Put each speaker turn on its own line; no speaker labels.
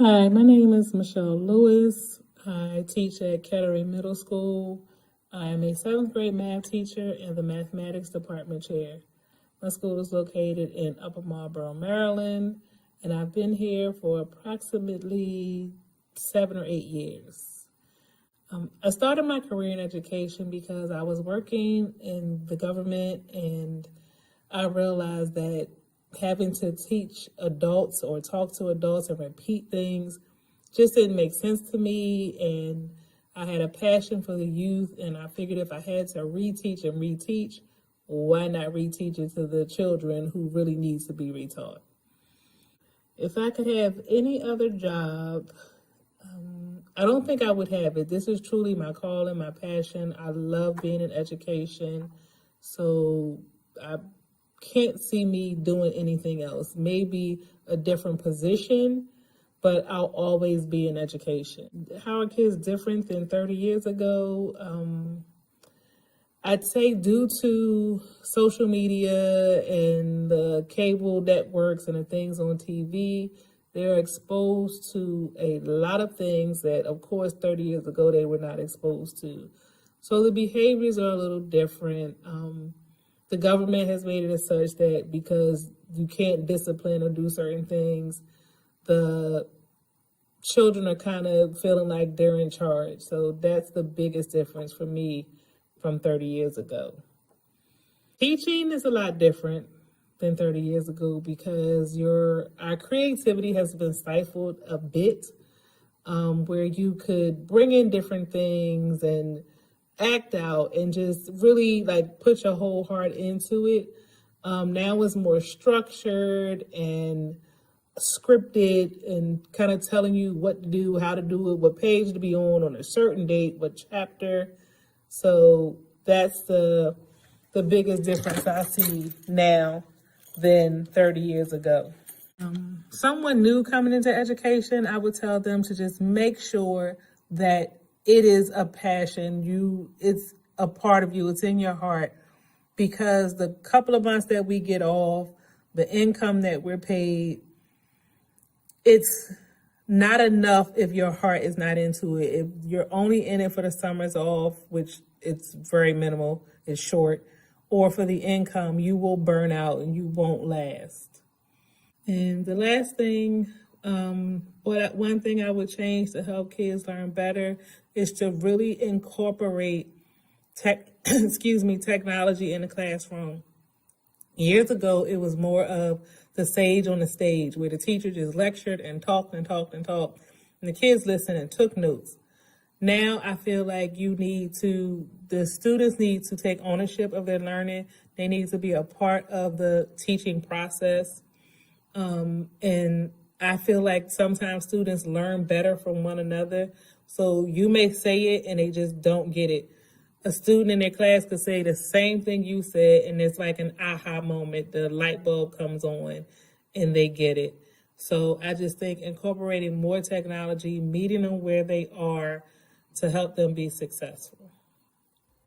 Hi, my name is Michelle Lewis. I teach at Kettering Middle School. I am a seventh grade math teacher and the mathematics department chair. My school is located in Upper Marlboro, Maryland, and I've been here for approximately 7 or 8 years. I started my career in education because I was working in the government and I realized that having to teach adults or talk to adults and repeat things just didn't make sense to me. And I had a passion for the youth, and I figured if I had to reteach and reteach, why not reteach it to the children who really needs to be retaught? If I could have any other job, I don't think I would have it. This is truly my calling, my passion. I love being in education. So I can't see me doing anything else. Maybe a different position, but I'll always be in education. How are kids different than 30 years ago? I'd say due to social media and the cable networks and the things on TV, they're exposed to a lot of things that, of course, 30 years ago they were not exposed to. So the behaviors are a little different. The government has made it as such that because you can't discipline or do certain things, the children are kind of feeling like they're in charge. So that's the biggest difference for me from 30 years ago. Teaching is a lot different than 30 years ago because our creativity has been stifled a bit, where you could bring in different things and act out and just really like put your whole heart into it. Now it's more structured and scripted and kind of telling you what to do, how to do it, what page to be on a certain date, what chapter. So that's the biggest difference I see now than 30 years ago. Someone new coming into education, I would tell them to just make sure that it is a passion. It's a part of you. It's in your heart, because the couple of months that we get off, the income that we're paid, it's not enough if your heart is not into it. If you're only in it for the summers off, which it's very minimal, it's short, or for the income, you will burn out and you won't last. And the last thing, one thing I would change to help kids learn better is to really incorporate technology in the classroom. Years ago, it was more of the sage on the stage where the teacher just lectured and talked and talked and talked, and the kids listened and took notes. Now I feel like the students need to take ownership of their learning. They need to be a part of the teaching process. And I feel like sometimes students learn better from one another. So you may say it and they just don't get it. A student in their class could say the same thing you said, and it's like an aha moment. The light bulb comes on and they get it. So I just think incorporating more technology, meeting them where they are to help them be successful.